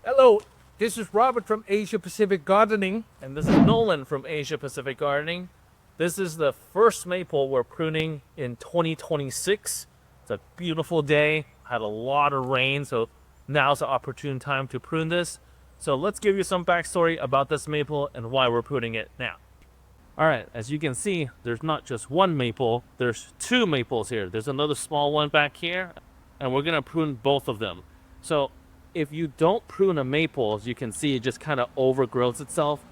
Hello, this is Robert from Asia Pacific Gardening. And this is Nolan from Asia Pacific Gardening. This is the first maple we're pruning in 2026. It's a beautiful day, had a lot of rain, so now's the opportune time to prune this. So let's give you some backstory about this maple and why we're pruning it now. Alright, as you can see, there's not just one maple, there's two maples here. There's another small one back here, and we're going to prune both of them. So if you don't prune a maple, as you can see, it just kind of overgrows itself.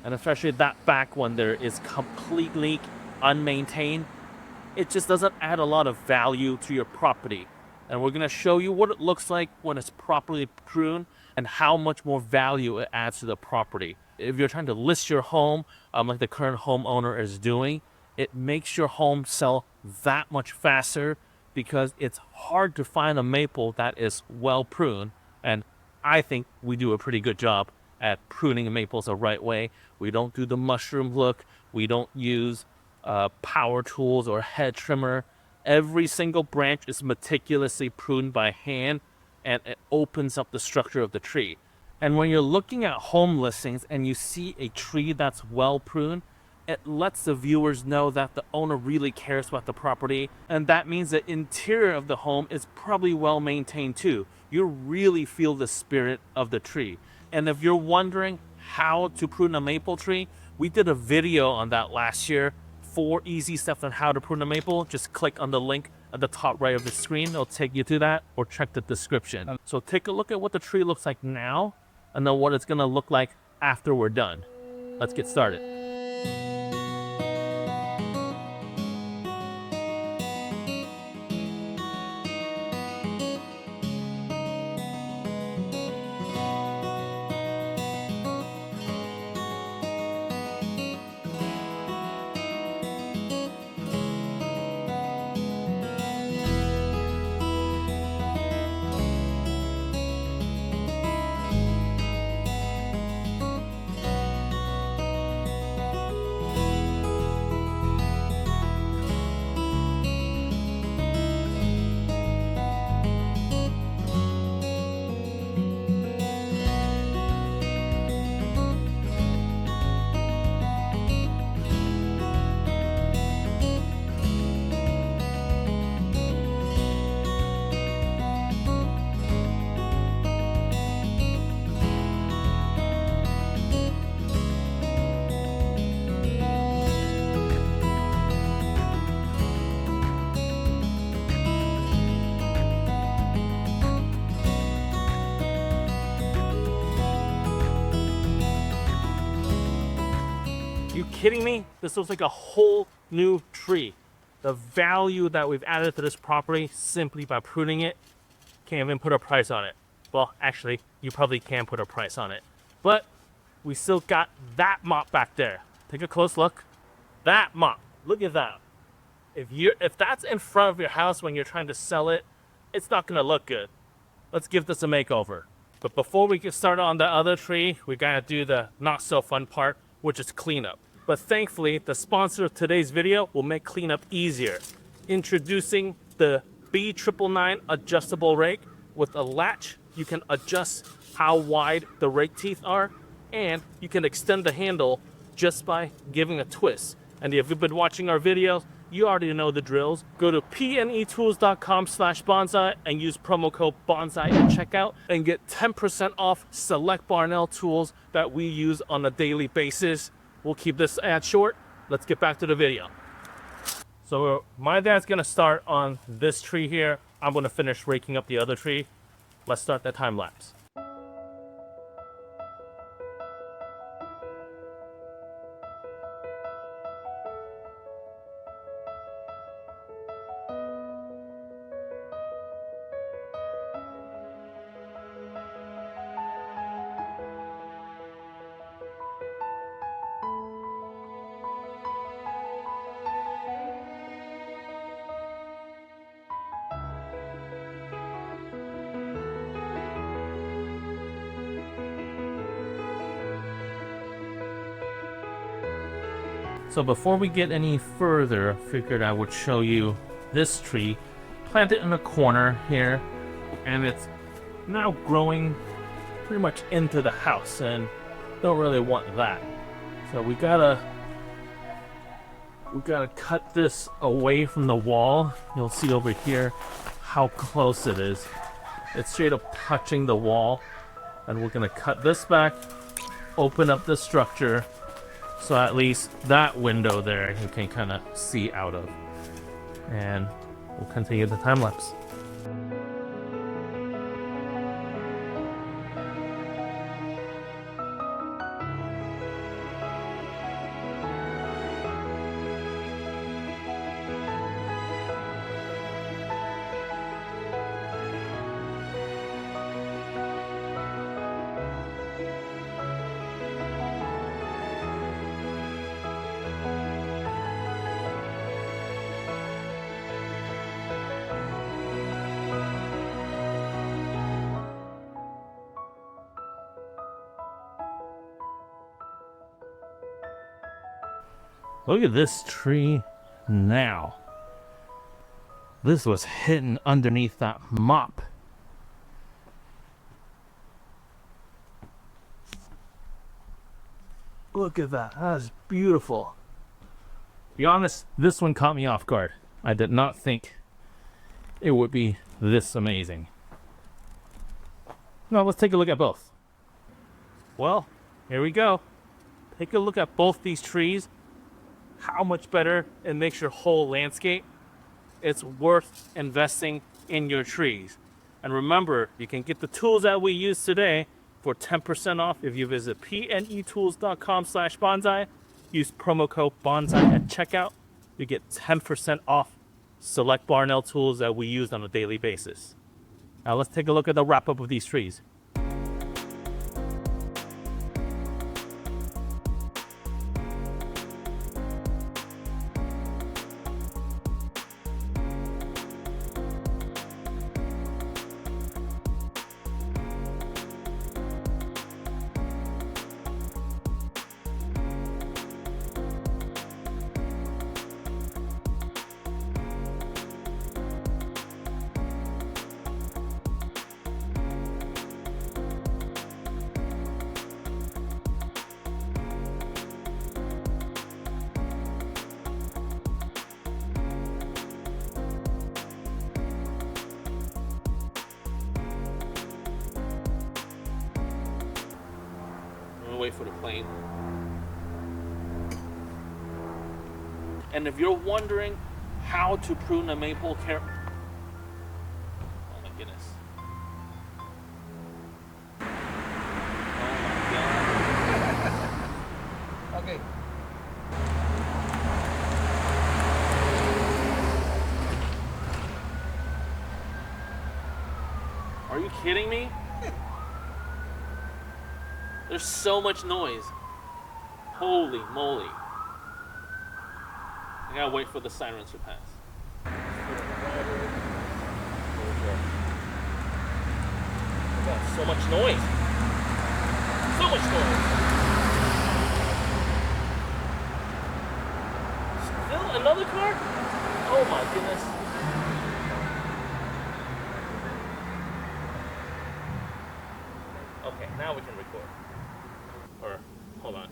And especially that back one there is completely unmaintained. It just doesn't add a lot of value to your property. And we're going to show you what it looks like when it's properly pruned and how much more value it adds to the property. If you're trying to list your home, like the current homeowner is doing, it makes your home sell that much faster because it's hard to find a maple that is well pruned. And I think we do a pretty good job at pruning maples the right way. We don't do the mushroom look. We don't use power tools or head trimmer. Every single branch is meticulously pruned by hand, and it opens up the structure of the tree. And when you're looking at home listings and you see a tree that's well pruned, it lets the viewers know that the owner really cares about the property, and that means the interior of the home is probably well maintained too. You really feel the spirit of the tree. And if you're wondering how to prune a maple tree, we did a video on that last year. 4 easy steps on how to prune a maple. Just click on the link at the top right of the screen. It'll take you to that, or check the description. So take a look at what the tree looks like now, and then what it's gonna look like after we're done. Let's get started. You kidding me? This looks like a whole new tree. The value that we've added to this property simply by pruning it, can't even put a price on it. Well, actually, you probably can put a price on it. But we still got that mop back there. Take a close look. That mop. Look at that. If that's in front of your house when you're trying to sell it, it's not gonna look good. Let's give this a makeover. But before we get started on the other tree, we gotta do the not so fun part, which is cleanup. But thankfully, the sponsor of today's video will make cleanup easier. Introducing the B999 adjustable rake. With a latch, you can adjust how wide the rake teeth are, and you can extend the handle just by giving a twist. And if you've been watching our videos, you already know the drills. Go to pnetools.com/bonsai and use promo code bonsai at checkout and get 10% off select Barnell tools that we use on a daily basis. We'll keep this ad short. Let's get back to the video. So my dad's gonna start on this tree here. I'm gonna finish raking up the other tree. Let's start that time lapse. So before we get any further, I figured I would show you this tree planted in a corner here, and it's now growing pretty much into the house, and don't really want that. So we gotta cut this away from the wall. You'll see over here how close it is. It's straight up touching the wall, and we're gonna cut this back, open up the structure, so at least that window there you can kind of see out of. And we'll continue the time lapse. Look at this tree now. This was hidden underneath that mop. Look at that. That is beautiful. To be honest, this one caught me off guard. I did not think it would be this amazing. Now let's take a look at both. Well, here we go. Take a look at both these trees. How much better it makes your whole landscape. It's worth investing in your trees. And remember, you can get the tools that we use today for 10% off if you visit pnetools.com/bonsai. Use promo code bonsai at checkout. You get 10% off select bar nail tools that we use on a daily basis. Now let's take a look at the wrap up of these trees. Wait for the plane. And if you're wondering how to prune a maple oh my goodness. Oh my god. Okay. Are you kidding me? There's so much noise. Holy moly. I gotta wait for the sirens to pass. Oh, so much noise. So much noise. Still another car? Oh my goodness. Okay, now we can record. Or, hold on.